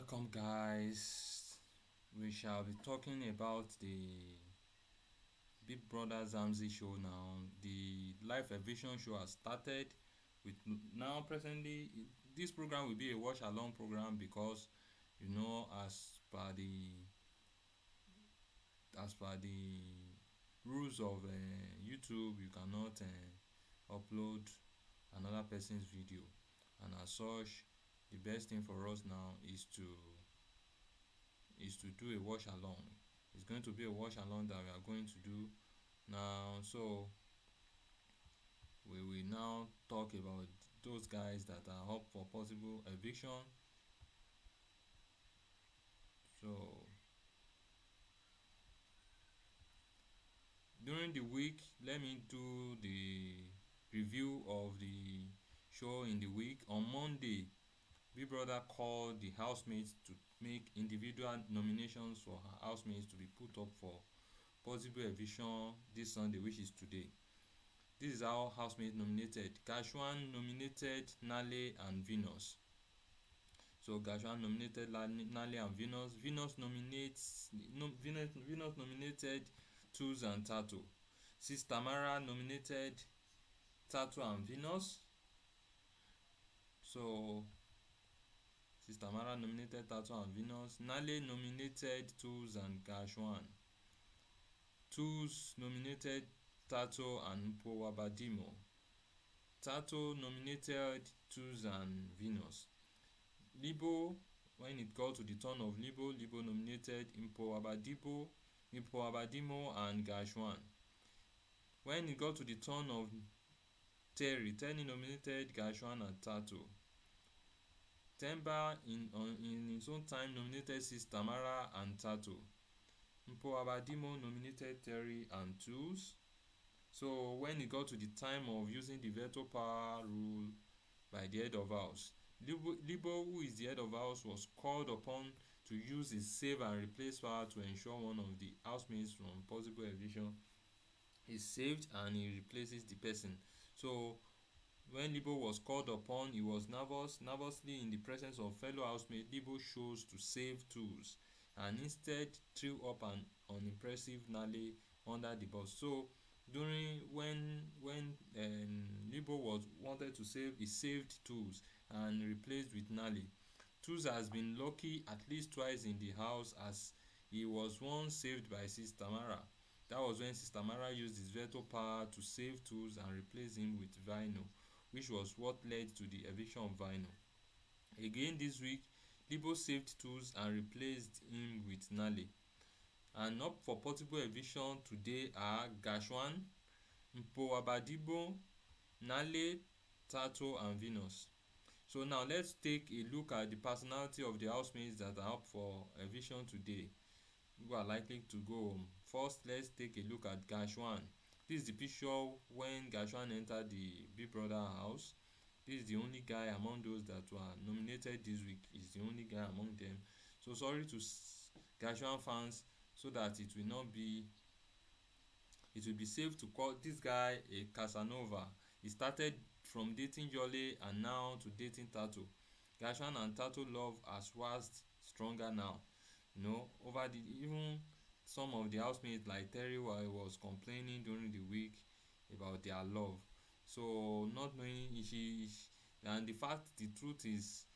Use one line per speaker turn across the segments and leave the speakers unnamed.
Welcome, guys. We shall be talking about the Bbmzansi show now. The live eviction show has started. With now presently, this program will be a watch along program because as per the rules of YouTube, you cannot upload another person's video, and as such, the best thing for us now is to do a watch along. It's going to be a watch along that we are going to do now. So we will now talk about those guys that are up for possible eviction. So during the week, let me do the review of the show in the week. On Monday, Big Brother called the housemates to make individual nominations for her housemates to be put up for possible eviction this Sunday, which is today. This is how housemates nominated. Gashwan nominated Nale and Venus. So Gashwan nominated Nale and Venus. Venus nominated Tools and Tato. Sis Tamara nominated Tato and Venus. So Sis Tamara nominated Tato and Venus. Nale nominated Tools and Gashwan. Tools nominated Tato and Mpowabadimo. Tato nominated Tools and Venus. Libo, when it got to the turn of Libo nominated Mpowabadimo and Gashwan. When it got to the turn of Terry nominated Gashwan and Tato. Temba in his own time nominated Sis Tamara and Tato. Mpowabadimo nominated Terry and Tools. So when it got to the time of using the veto power rule by the head of house, Libo, who is the head of house, was called upon to use his save and replace power to ensure one of the housemates from possible eviction is saved and he replaces the person. So when Libo was called upon, he was nervously in the presence of fellow housemates. Libo chose to save Tools and instead threw up an unimpressive Nale under the bus. So during when Libo was wanted to save, he saved Tools and replaced with Nale. Tools has been lucky at least twice in the house, as he was once saved by Sis Tamara. That was when Sis Tamara used his veto power to save Tools and replace him with Vino, which was what led to the eviction of Vino. Again this week, Libo saved Tools and replaced him with Nale. And up for possible eviction today are Gashwan, Mpowabadimo, Nale, Tato and Venus. So now let's take a look at the personality of the housemates that are up for eviction today, who are likely to go home. First, let's take a look at Gashwan. This is the picture when Gashwan entered the Big Brother house. This is the only guy among those that were nominated this week. He's the only guy among them. So sorry to Gashwan fans, so that it will be safe to call this guy a Casanova. He started from dating Jolly and now to dating Tato. Gashwan and Tato love has waxed stronger now. Over the even some of the housemates like Terry was complaining during the week about their love. So not knowing and the truth is,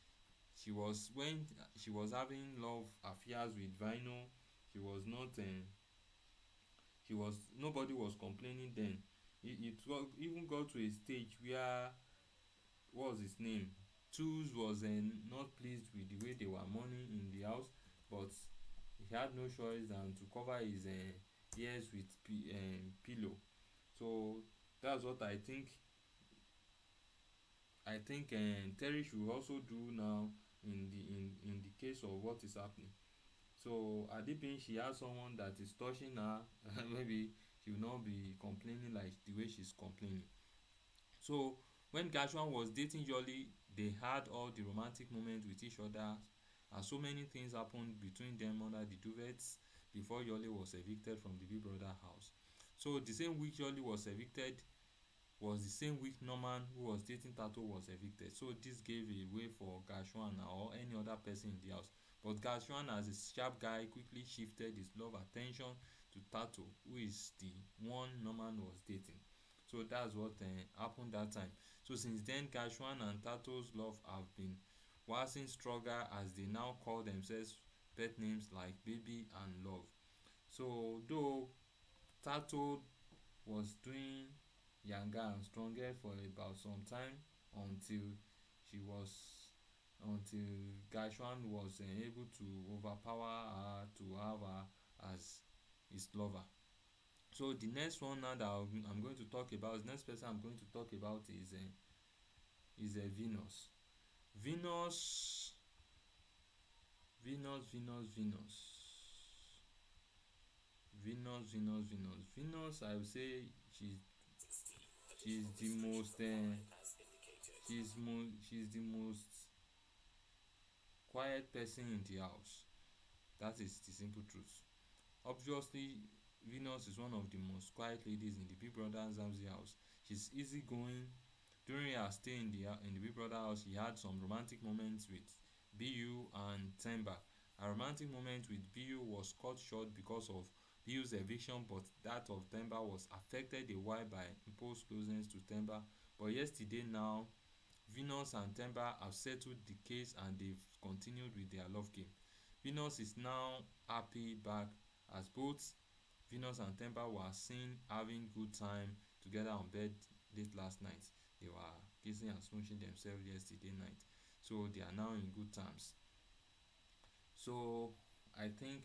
when she was having love affairs with Vino, she was not nobody was complaining then. It even got to a stage where, what was his name, Tools was not pleased with the way they were mourning in the house, but he had no choice than to cover his ears with pillow. So that's what I think Terry should also do now in the case of what is happening. So Adipin, she has someone that is touching her maybe she will not be complaining like the way she's complaining. So when Gashwan was dating Jolly, they had all the romantic moments with each other, and so many things happened between them under the duvets before Jolly was evicted from the Big Brother house. So the same week Jolly was evicted was the same week Norman, who was dating Tato, was evicted. So this gave a way for Gashwan or any other person in the house. But Gashwan, as a sharp guy, quickly shifted his love attention to Tato, who is the one Norman was dating. So that's what happened that time. So since then, Gashwan and Tato's love have been waxing stronger as they now call themselves pet names like Baby and Love. So though Tato was doing younger and stronger for about some time until she was until Gashwan was able to overpower her to have her as his lover. So the next one now that I'm going to talk about, the next person I'm going to talk about is Venus. Venus, Venus, Venus, Venus, Venus, Venus, Venus, Venus. I would say she's the most she's the most quiet person in the house. That is the simple truth. Obviously, Venus is one of the most quiet ladies in the Bbmzansi house. She's easygoing. During her stay in the Big Brother house, she had some romantic moments with BU and Temba. A romantic moment with BU was cut short because of BU's eviction, but that of Temba was affected a while by imposed closeness to Temba. But yesterday now, Venus and Temba have settled the case and they've continued with their love game. Venus is now happy back as both Venus and Temba were seen having good time together on bed late last night. They were kissing and smooching themselves yesterday night. So they are now in good terms. So I think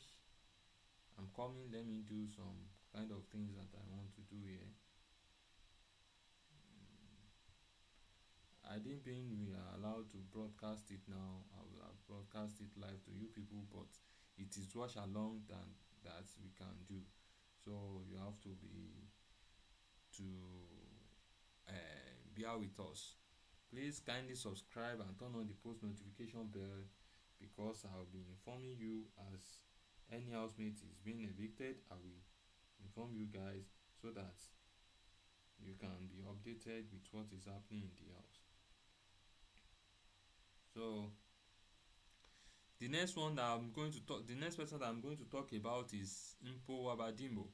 I'm coming. Let me do some kind of things that I want to do here. I didn't think we are allowed to broadcast it now. I will have broadcast it live to you people, but it is Watchalong that we can do. So you have to bear with us. Please kindly subscribe and turn on the post notification bell because I will be informing you as any housemate is being evicted. I will inform you guys so that you can be updated with what is happening in the house. So the next person that I'm going to talk about is Impo Wabadimbo.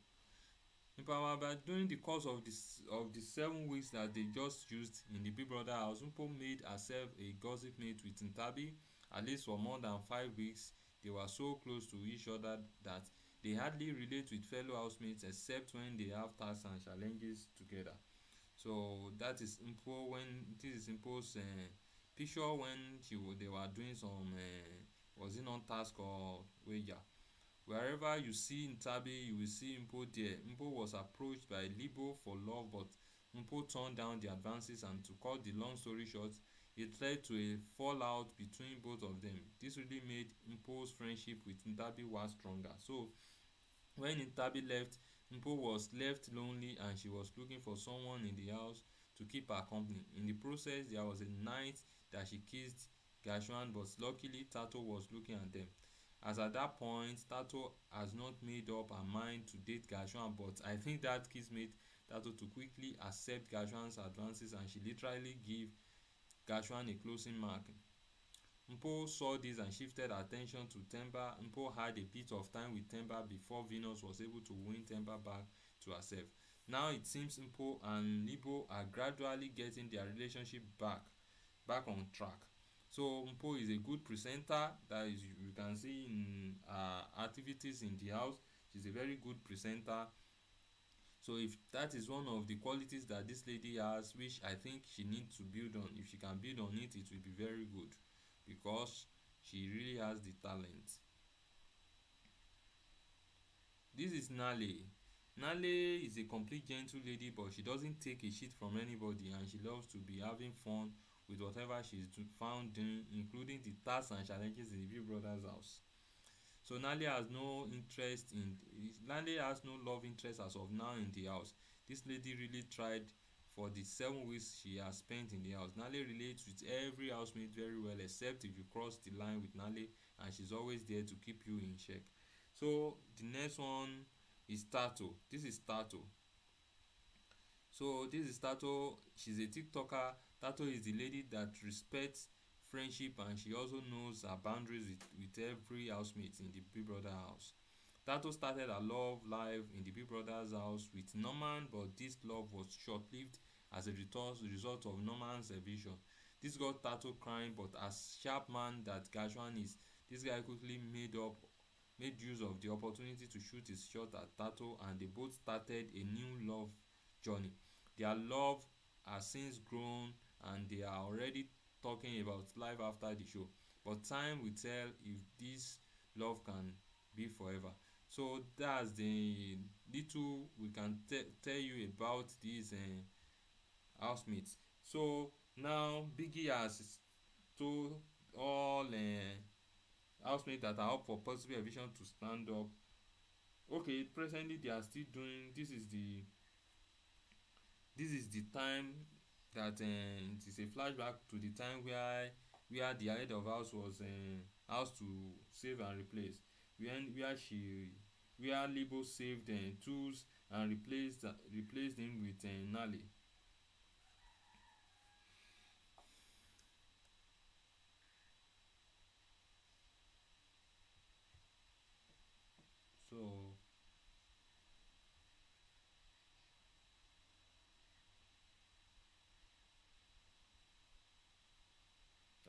During the course of the 7 weeks that they just used in the Big Brother house, Impo made herself a gossip mate with Ntabi. At least for more than 5 weeks, they were so close to each other that they hardly relate with fellow housemates except when they have tasks and challenges together. So that is Impo this is Impo's picture when they were doing some was it not task or wager. Wherever you see Ntabi, you will see Impo there. Impo was approached by Libo for love, but Impo turned down the advances, and to cut the long story short, it led to a fallout between both of them. This really made Impo's friendship with Ntabi was stronger. So when Ntabi left, Impo was left lonely and she was looking for someone in the house to keep her company. In the process, there was a night that she kissed Gashwan, but luckily Tato was looking at them. As at that point, Tato has not made up her mind to date Gashwan, but I think that kiss made Tato to quickly accept Gashwan's advances and she literally gave Gashwan a closing mark. Mpo saw this and shifted attention to Temba. Mpo had a bit of time with Temba before Venus was able to win Temba back to herself. Now it seems Mpo and Libo are gradually getting their relationship back on track. So Mpo is a good presenter, that is you can see in activities in the house. She's a very good presenter. So if that is one of the qualities that this lady has, which I think she needs to build on, if she can build on it, it will be very good because she really has the talent. This is Nale. Nale is a complete gentle lady, but she doesn't take a shit from anybody and she loves to be having fun with whatever she's found doing, including the tasks and challenges in the Big Brother's house. So Nale has no love interest as of now in the house. This lady really tried for the 7 weeks she has spent in the house. Nale relates with every housemate very well except if you cross the line with Nale, and she's always there to keep you in check. So the next one is Tato. This is Tato. So this is Tato. She's a TikToker. Tato is the lady that respects friendship, and she also knows her boundaries with every housemate in the Big Brother house. Tato started her love life in the Big Brother's house with Norman, but this love was short-lived as a result of Norman's eviction. This got Tato crying, but as sharp man that Gashwan is, this guy quickly made use of the opportunity to shoot his shot at Tato, and they both started a new love journey. Their love has since grown, and they are already talking about life after the show. But time will tell if this love can be forever. So that's the little we can tell you about these housemates. So now Biggie has told all housemates that are up for possible eviction to stand up. Okay, presently they are still doing this is the time that it is a flashback to the time where the head of house was asked to save and replace, where Libo saved tools and replaced him with Nali. So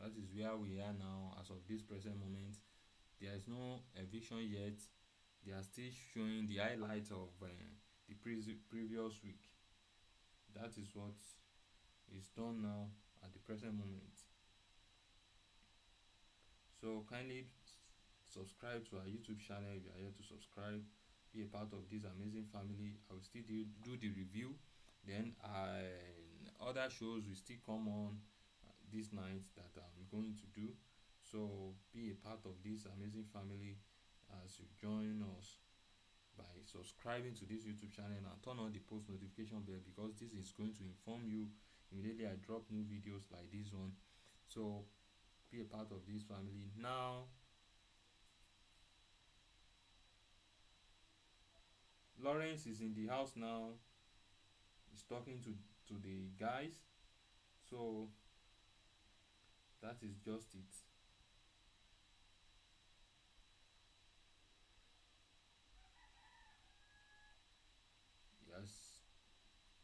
that is where we are now as of this present moment. There is no eviction yet. They are still showing the highlight of the previous week. That is what is done now at the present moment. So kindly subscribe to our YouTube channel if you are here to subscribe. Be a part of this amazing family. I will still do the review. Then other shows will still come on this night that I'm going to do. So be a part of this amazing family as you join us by subscribing to this YouTube channel and turn on the post notification bell, because this is going to inform you immediately I drop new videos like this one. So be a part of this family. Now Lawrence is in the house now. He's talking to the guys. So that is just it.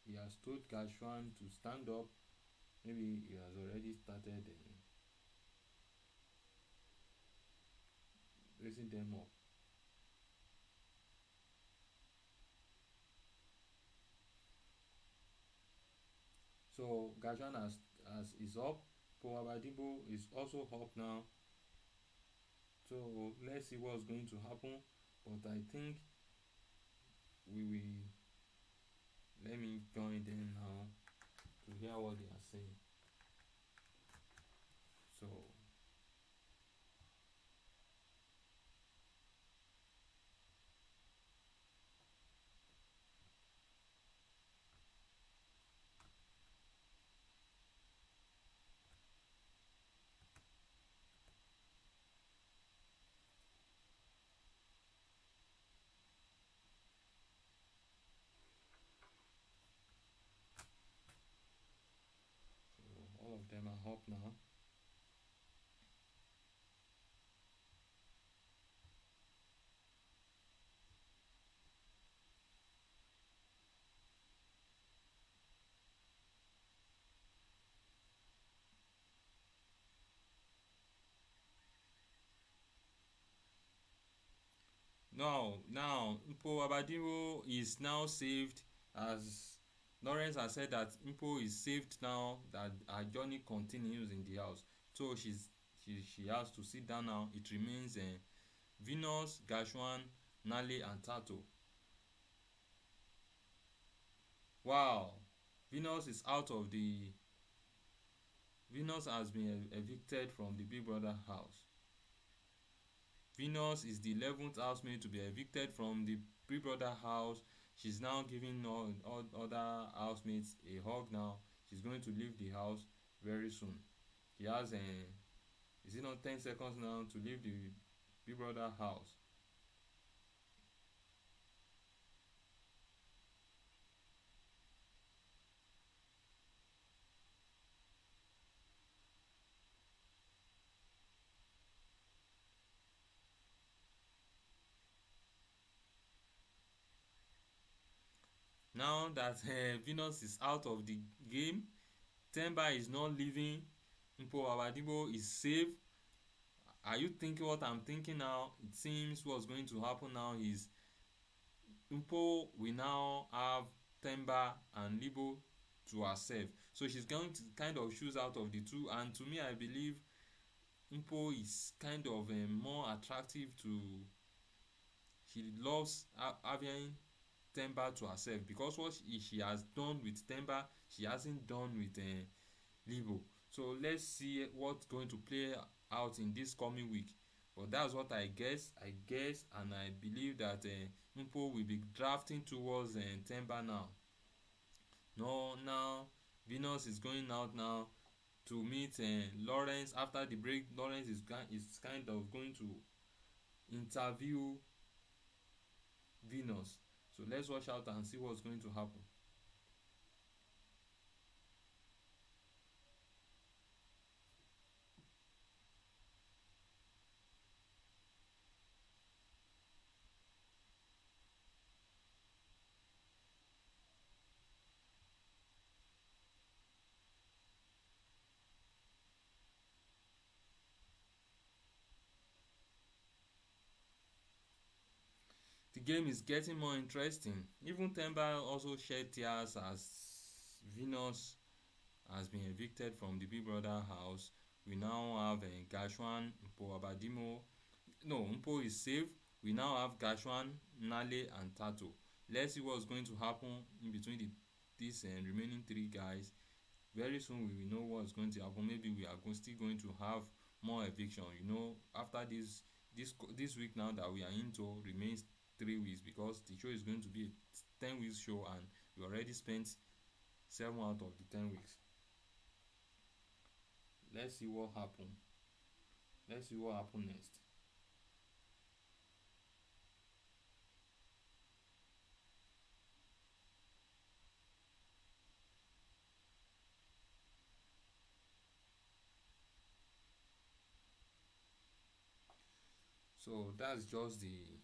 He has told Gashwan to stand up. Maybe he has already started raising them up. So Gashwan has is up. Powabadibo is also up now. So let's see what's going to happen. But I think we will let me join them now to hear what they are saying. So all of them are up now. Now Mpo Abadiro is now saved, as Lawrence has said that Mpo is saved now, that her journey continues in the house. So she has to sit down now. It remains Venus, Gashwan, Nale and Tato. Wow. Venus is out of the Venus has been evicted from the Big Brother house. Venus is the 11th housemate to be evicted from the Big Brother house. She's now giving all other housemates a hug now. She's going to leave the house very soon. She has is it not 10 seconds now to leave the Big Brother house? Now that Venus is out of the game, Temba is not leaving, Mpo Abadibo is safe. Are you thinking what I'm thinking now? It seems what's going to happen now is Mpo will now have Temba and Libo to herself. So she's going to kind of choose out of the two. And to me, I believe Mpo is kind of more attractive to. She loves having Temba to herself because what she has done with Temba, she hasn't done with Libo. So let's see what's going to play out in this coming week. But that's what I guess. And I believe that Mpo will be drafting towards Temba now. No, now Venus is going out now to meet Lawrence. After the break, Lawrence is kind of going to interview Venus. So let's watch out and see what's going to happen. The game is getting more interesting. Even Temba also shed tears as Venus has been evicted from the Big Brother house. We now have Gashwan, Mpo Abadimo. No, Mpo is safe. We now have Gashwan, Nale, and Tato. Let's see what's going to happen in between these remaining three guys. Very soon we will know what's going to happen. Maybe we are still going to have more eviction. After this week now that we are into remains 3 weeks because the show is going to be a 10 weeks show and we already spent 7 out of the 10 weeks. Let's see what happens. Let's see what happens next. So that's just the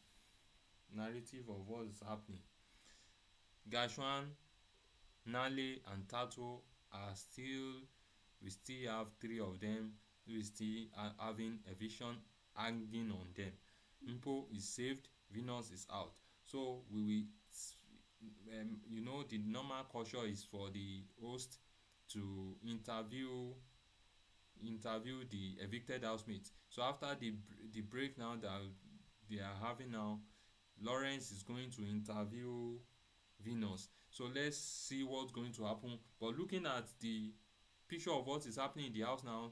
narrative of what is happening. Gashwan, Nale, and Tato are still. We still have 3 of them. We still are having eviction hanging on them. Mpo is saved. Venus is out. So we will. The normal culture is for the host to interview the evicted housemates. So after the break now that they are having now, Lawrence is going to interview Venus. So let's see what's going to happen. But looking at the picture of what is happening in the house now,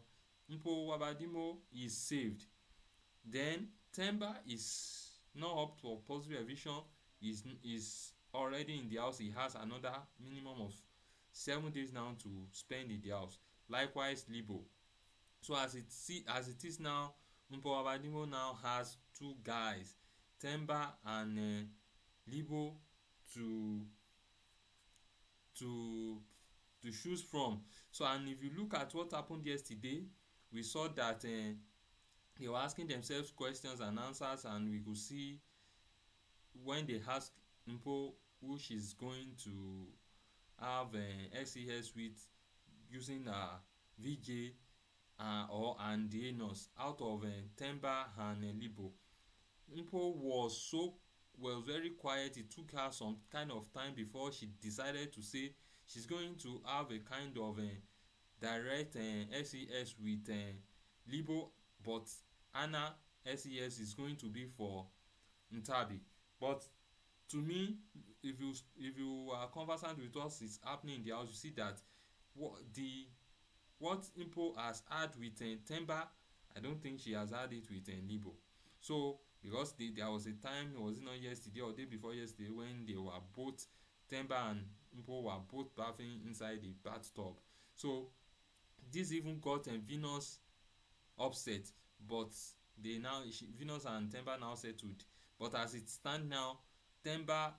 Mpo Wabadimo is saved. Then Temba is not up for possible eviction. Is already in the house. He has another minimum of 7 days now to spend in the house. Likewise, Libo. So as it is now, Mpo Wabadimo now has 2 guys, Temba and Libo, to choose from. So and if you look at what happened yesterday, we saw that they were asking themselves questions and answers, and we could see when they asked Mpo who she's going to have SES with using VJ or and Enos out of Temba and Libo. Mpo was very quiet. It took her some kind of time before she decided to say she's going to have a kind of direct SES with Libo, but Anna SES is going to be for Ntabi. But to me, if you are conversant with what is happening in the house, you see that what Mpo has had with Temba, I don't think she has had it with Libo. So because there was a time, was it not yesterday or day before yesterday, when they were both, Temba and Mpo were both bathing inside the bathtub. So this even got Venus upset, but Venus and Temba now settled. But as it stands now, Temba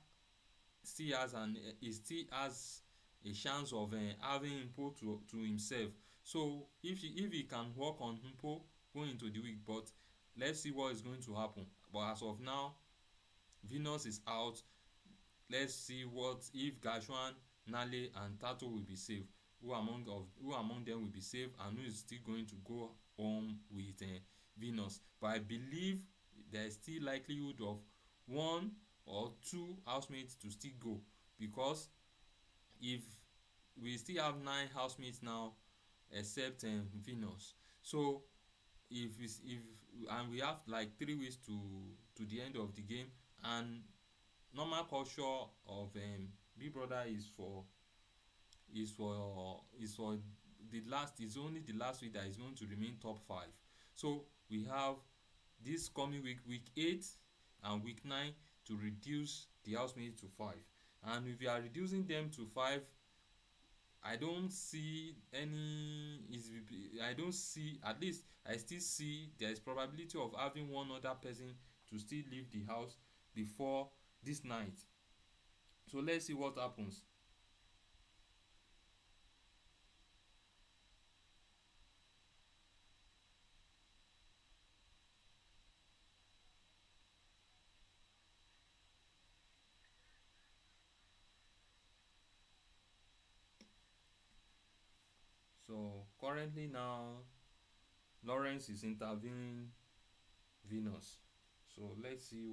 still has a chance of having Mpo to himself. So if he can work on Mpo going into the week, but let's see what is going to happen. But as of now, Venus is out. let's see what if Gashwan, Nale and Tato will be safe. Who among them will be safe, and who is still going to go home with Venus. But I believe there is still likelihood of one or two housemates to still go, because if we still have 9 housemates now except Venus. So if and we have like 3 weeks to the end of the game, and normal culture of Big Brother is for the last is only the last week that is going to remain top 5. So we have this coming week 8 and week 9 to reduce the housemates to 5. And if you are reducing them to 5, I don't see any is I don't see, at least I still see there is probability of having one other person to still leave the house before this night. So let's see what happens. So currently now Lawrence is interviewing Venus. So let's see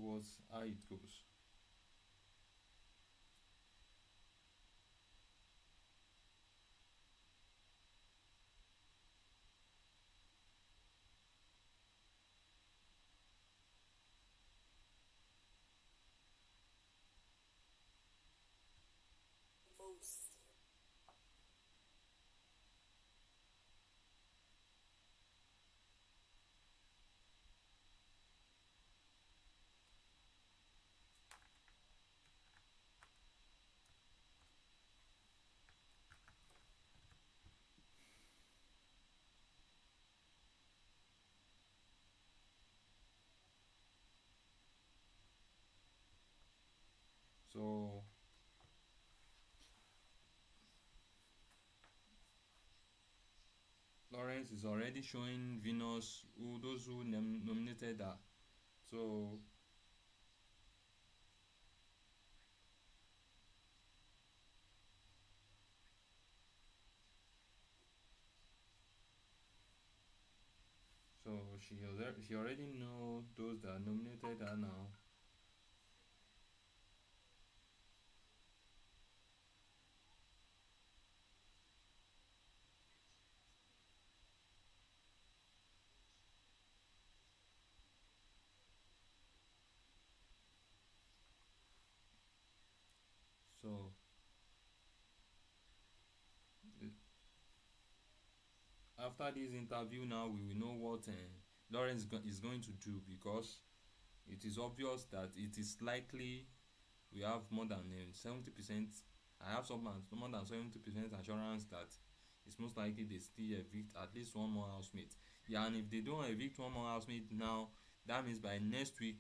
how it goes. So Lawrence is already showing Venus those who nominated her. So she already know those that nominated her now. So after this interview now, we will know what Lawrence is going to do, because it is obvious that it is likely we have more than 70%. I have some more than 70% assurance that it's most likely they still evict at least one more housemate. Yeah, and if they don't evict one more housemate now, that means by next week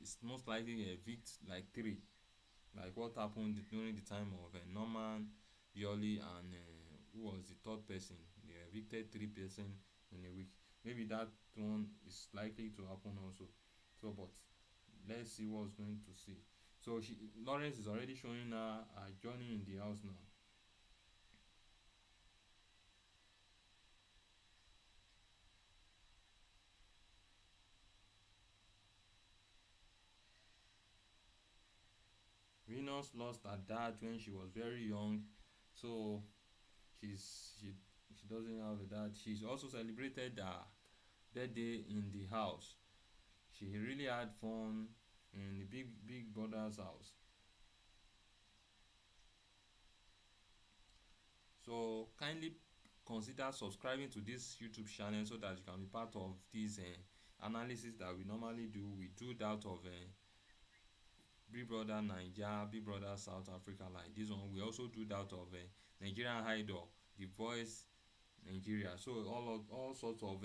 it's most likely evict like 3, like what happened during the time of Norman, Yoli, and who was the third person? They evicted 3 person in a week. Maybe that one is likely to happen also. So, but let's see what's going to see. So Lawrence is already showing her journey in the house now. Venus lost her dad when she was very young, so she doesn't have a dad. She's also celebrated her birthday in the house. She really had fun in the big brother's house. So kindly consider subscribing to this YouTube channel so that you can be part of this analysis that we normally do. We do that of Big Brother Nigeria, Big Brother South Africa, like this one. We also do that of Nigerian Idol, The Voice Nigeria. So all sorts of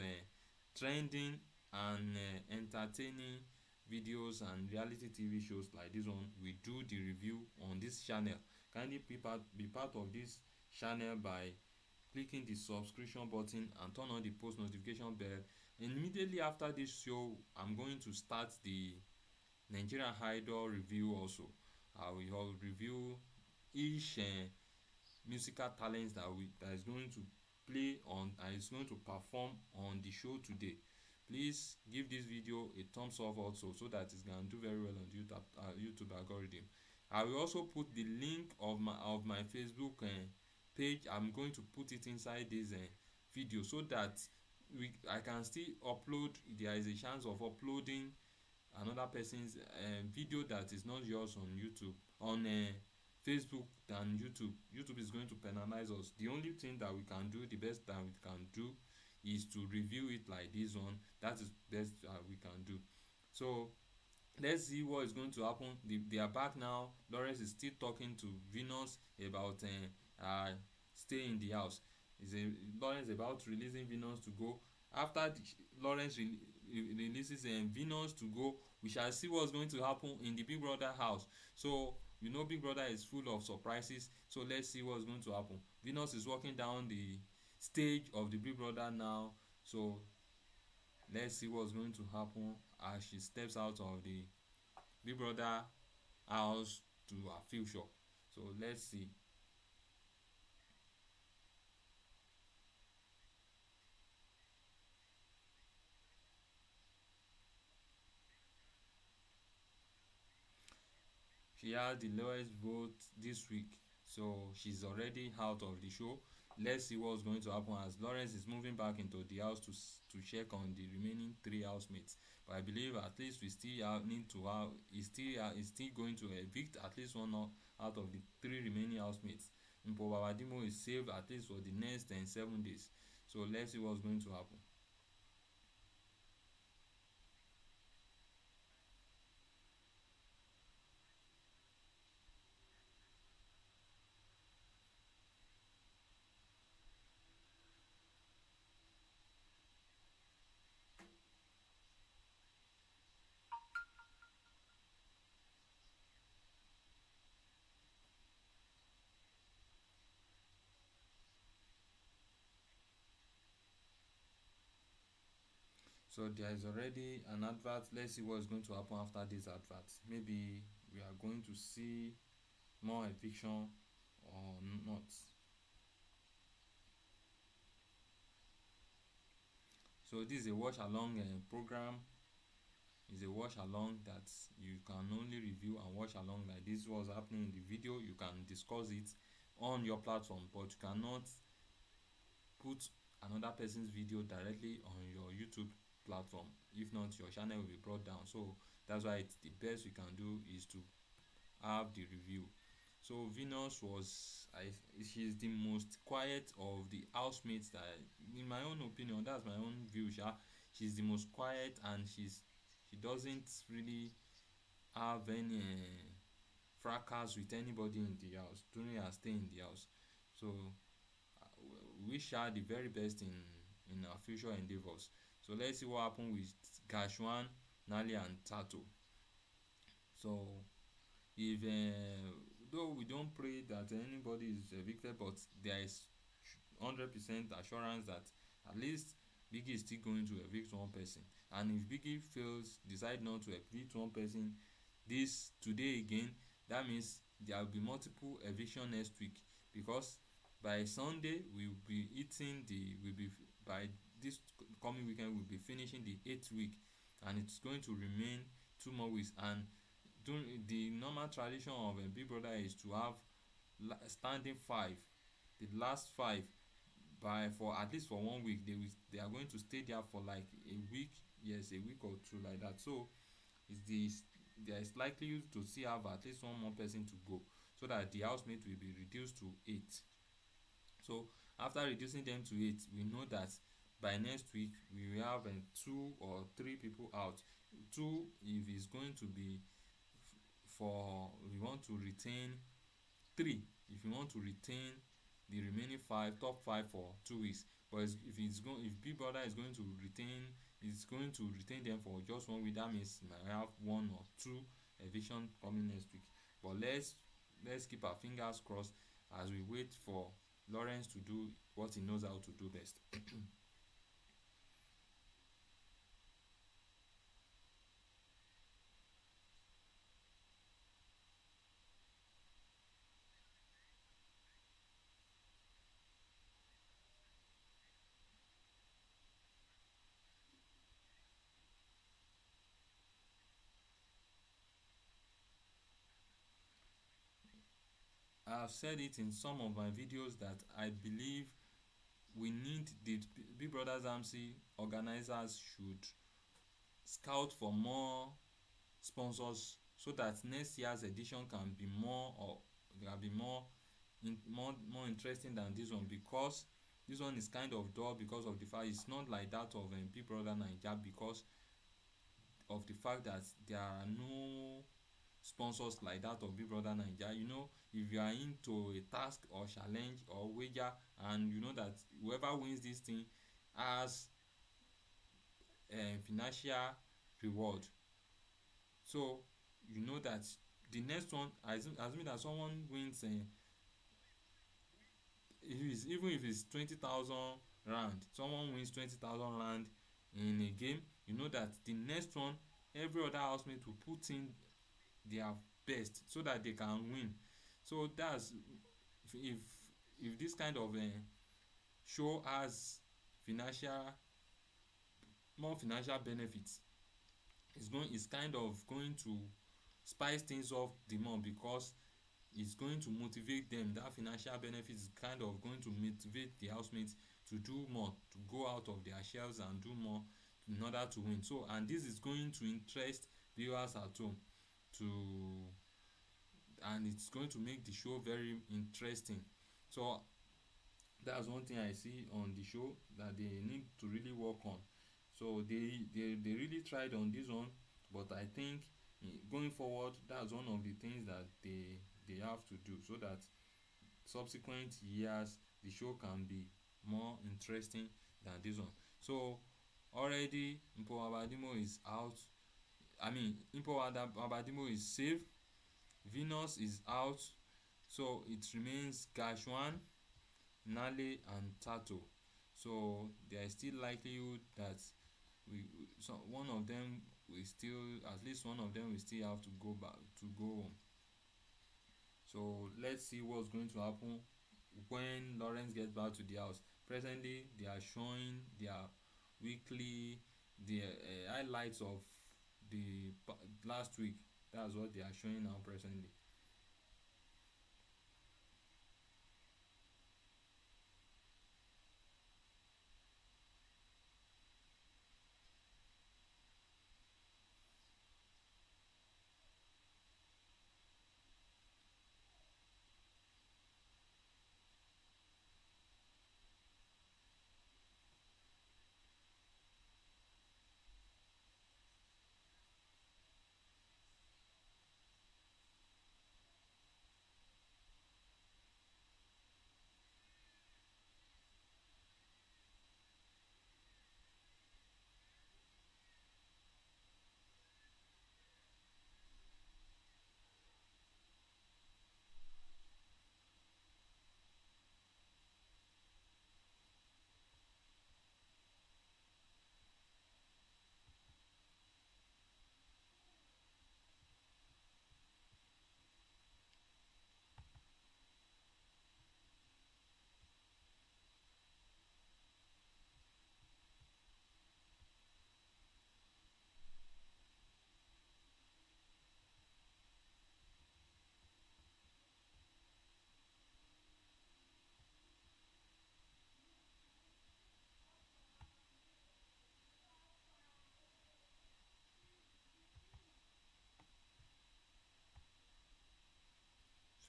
trending and entertaining videos and reality TV shows like this one, we do the review on this channel. Kindly be part of this channel by clicking the subscription button and turn on the post notification bell. And immediately after this show, I'm going to start the Nigerian Idol review also. I will review each musical talents that is going to play on and is going to perform on the show today. Please give this video a thumbs up also, so that it can do very well on YouTube algorithm. I will also put the link of my Facebook page. I'm going to put it inside this video, so that I can still upload. There is a chance of uploading another person's video that is not yours on YouTube, on Facebook than YouTube. YouTube is going to penalize us. The only thing that we can do, the best that we can do, is to review it like this one. That is best we can do. So let's see what is going to happen. They are back now. Lawrence is still talking to Venus about stay in the house. Lawrence about releasing Venus to go. After Lawrence releases Venus to go, we shall see what's going to happen in the Big Brother house. So Big Brother is full of surprises. So let's see what's going to happen. Venus is walking down the stage of the Big Brother now. So let's see what's going to happen as she steps out of the Big Brother house to her future. So let's see. She had the lowest vote this week, so she's already out of the show. Let's see what's going to happen as Lawrence is moving back into the house to check on the remaining 3 housemates. But I believe at least we still need to have. He's still going to evict at least one out of the 3 remaining housemates. Mpo Babadimo is saved at least for the next 7 days. So let's see what's going to happen. So there is already an advert. Let's see what's going to happen after this advert. Maybe we are going to see more eviction or not. So this is a watch along program. Is a watch along that you can only review and watch along. Like this was happening in the video, you can discuss it on your platform, but you cannot put another person's video directly on your YouTube platform. If not, your channel will be brought down. So that's why it's the best we can do is to have the review. So Venus she's the most quiet of the housemates. That, in my own opinion, that's my own view. She's the most quiet, and she doesn't really have any fracas with anybody in the house during her stay in the house. So wish her the very best in her future endeavors. So let's see what happens with Gashwan, Nali, and Tato. So if though we don't pray that anybody is evicted, but there is 100% assurance that at least Biggie is still going to evict one person. And if Biggie decide not to evict one person today again, that means there will be multiple eviction next week, because by Sunday by this coming weekend we'll be finishing the 8th week, and it's going to remain 2 more weeks. And the normal tradition of Big Brother is to have standing 5, the last 5, for at least for 1 week. They are going to stay there for like a week, yes, a week or 2 like that. So there is likely to see have at least one more person to go, so that the housemate will be reduced to 8. So after reducing them to 8, we know that by next week we will have 2 or 3 people out. 2 if it's going to be we want to retain 3 if we want to retain the remaining top 5 for 2 weeks. But if Big Brother is going to retain them for just 1 week, that means we might have 1 or 2 eviction coming next week. But let's keep our fingers crossed as we wait for Lawrence to do what he knows how to do best. I've said it in some of my videos that I believe we need the Bbmzansi organizers should scout for more sponsors so that next year's edition can be more, or can be more interesting than this one, because this one is kind of dull because of the fact it's not like that of Big Brother Naija, because of the fact that there are no sponsors like that of Big Brother Naija. You know, if you are into a task or challenge or wager, and you know that whoever wins this thing has financial reward, so you know that the next one, assuming that someone wins, even if it's 20,000 rand, someone wins 20,000 rand in a game, you know that the next one every other housemate will put in their best so that they can win. So that's, if if this kind of show has financial more financial benefits, it's kind of going to spice things up the more, because it's going to motivate them. That financial benefit is kind of going to motivate the housemates to do more, to go out of their shells and do more in order to win. So, and this is going to interest viewers at home to, and it's going to make the show very interesting. So that's one thing I see on the show that they need to really work on. So they really tried on this one, but I think going forward, that's one of the things that they have to do, so that subsequent years the show can be more interesting than this one. So already Mpo Abadimo is out. I mean, Mpo Abadimo is safe. Venus is out. So it remains Gashwan, Nale, and Tato. So there is still likelihood that one of them will still, at least one of them will still have to go back to go home. So let's see what's going to happen when Lawrence gets back to the house. Presently, they are showing their weekly, the highlights of the last week. That's what they are showing now presently.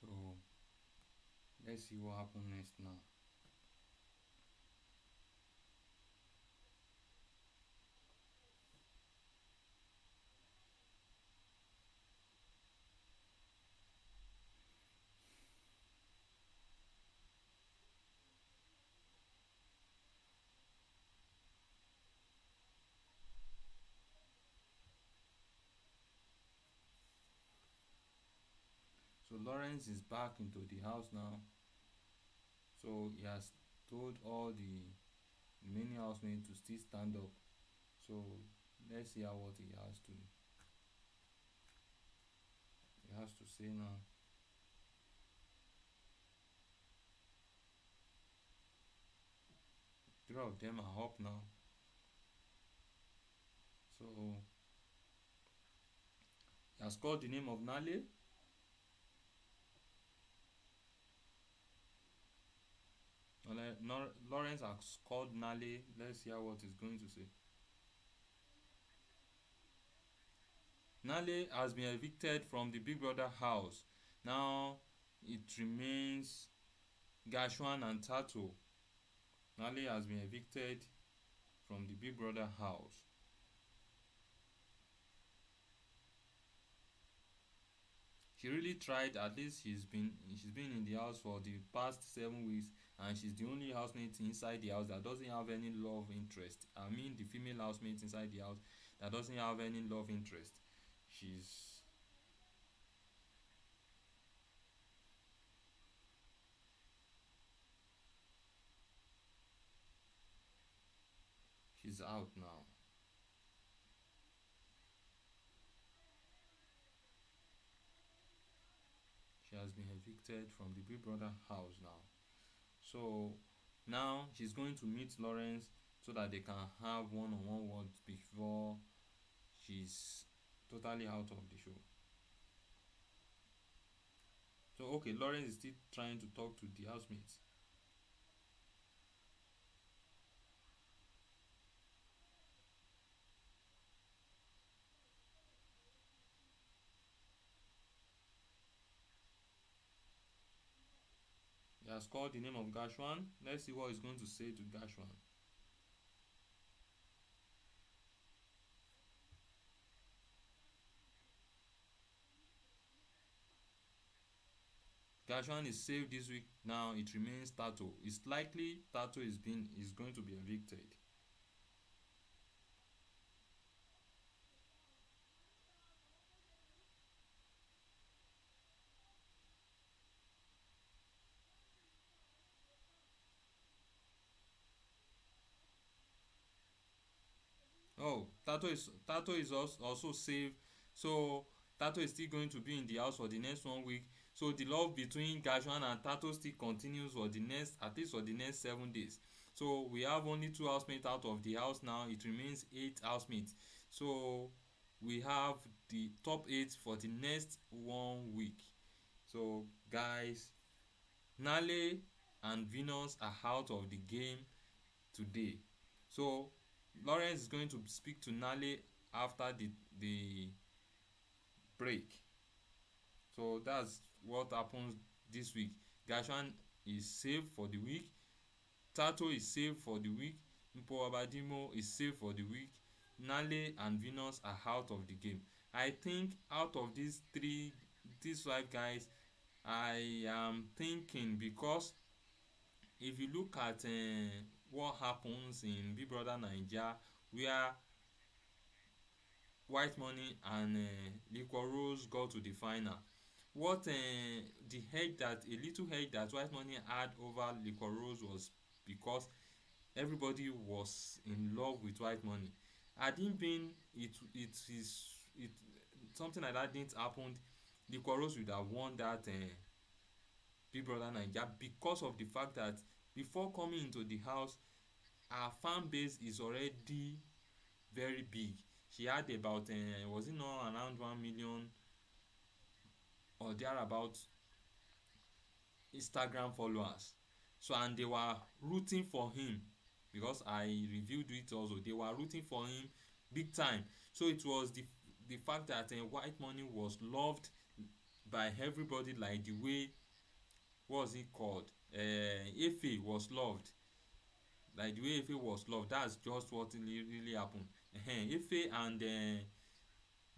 So let's see what happens next now. So Lawrence is back into the house now. So he has told all the remaining housemates to still stand up. So let's see how what he has to say now. Three of them are up now. So he has called the name of Nale. Lawrence has called Nale. Let's hear what he's going to say. Nale has been evicted from the Big Brother house. Now it remains Gashwan and Tato. Nale has been evicted from the Big Brother house. She really tried. At least she's been in the house for the past 7 weeks, and she's the only housemate inside the house that doesn't have any love interest. I mean, the female housemate inside the house that doesn't have any love interest. She's she's out now. She has been evicted from the Big Brother house now. So now she's going to meet Lawrence so that they can have one-on-one words before she's totally out of the show. So okay, Lawrence is still trying to talk to the housemates. He has called the name of Gashwan. Let's see what he's going to say to Gashwan. Gashwan is saved this week. Now it remains Tato. It's likely Tato is going to be evicted. Oh, Tato is also saved. So Tato is still going to be in the house for the next 1 week. So the love between Gashwan and Tato still continues for the next, at least for the next 7 days. So we have only 2 housemates out of the house now. It remains 8 housemates. So we have the top 8 for the next 1 week. So guys, Nale and Venus are out of the game today. So Lawrence is going to speak to Nale after the break. So that's what happens this week. Gashwan is saved for the week. Tato is saved for the week. Mpo Abadimo is saved for the week. Nale and Venus are out of the game. I think out of these 5 guys, I am thinking, because if you look at what happens in Big Brother Naija, where White Money and Liquor Rose got to the final, what the hedge that a little hedge that White Money had over Liquor Rose was because everybody was in love with White Money. Had it been it something like that didn't happen, Liquor Rose would have won that Big Brother Naija, because of the fact that before coming into the house, her fan base is already very big. She had about was it not around 1 million or thereabout Instagram followers. So, and they were rooting for him, because I reviewed it also. They were rooting for him big time. So it was the fact that White Money was loved by everybody, like the way, what was it called, Efe was loved, like the way Efe was loved. That's just what really happened. Efe and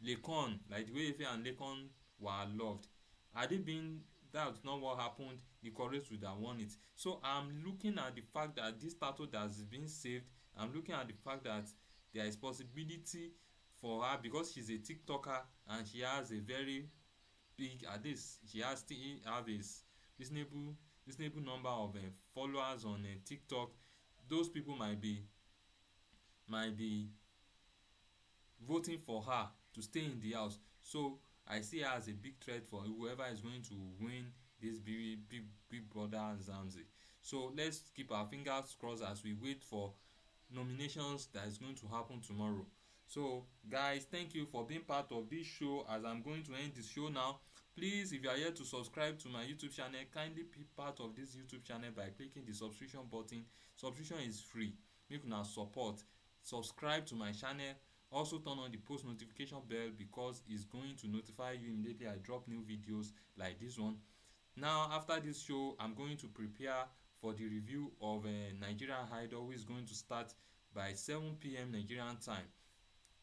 Lekon, like the way Efe and Lekon were loved. Had it been that's not what happened, the chorus would have won it. So I'm looking at the fact that this title that is being saved. I'm looking at the fact that there is possibility for her, because she's a TikToker and she has a very big, at this she has still have a reasonable number of followers on TikTok. Those people might be voting for her to stay in the house. So I see her as a big threat for whoever is going to win this big Bbmzansi. So let's keep our fingers crossed as we wait for nominations that is going to happen tomorrow. So guys, thank you for being part of this show, as I'm going to end this show now. Please, if you are here to subscribe to my YouTube channel, kindly be part of this YouTube channel by clicking the subscription button. Subscription is free. Make una support. Subscribe to my channel. Also turn on the post notification bell because it's going to notify you immediately I drop new videos like this one. Now after this show, I'm going to prepare for the review of Nigerian Idol, which is going to start by 7 p.m. Nigerian time.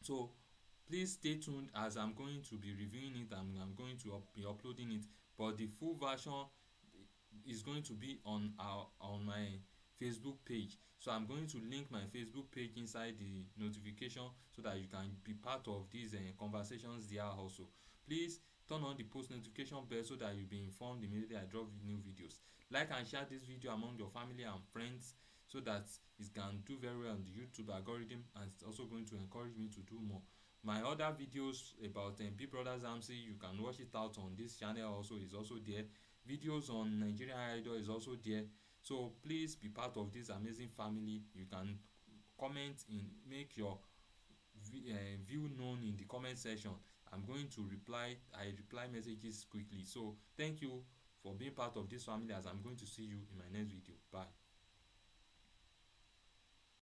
So please stay tuned as I'm going to be reviewing it and I'm going to be uploading it, but the full version is going to be on my Facebook page. So I'm going to link my Facebook page inside the notification so that you can be part of these conversations there also. Please turn on the post notification bell so that you'll be informed immediately I drop new videos. Like and share this video among your family and friends so that it can do very well on the YouTube algorithm, and it's also going to encourage me to do more. My other videos about Bbmzansi, you can watch it out on this channel also, is also there. Videos on Nigerian Idol is also there. So please be part of this amazing family. You can comment in, make your view known in the comment section. I'm going to reply. I reply messages quickly. So thank you for being part of this family, as I'm going to see you in my next video. Bye.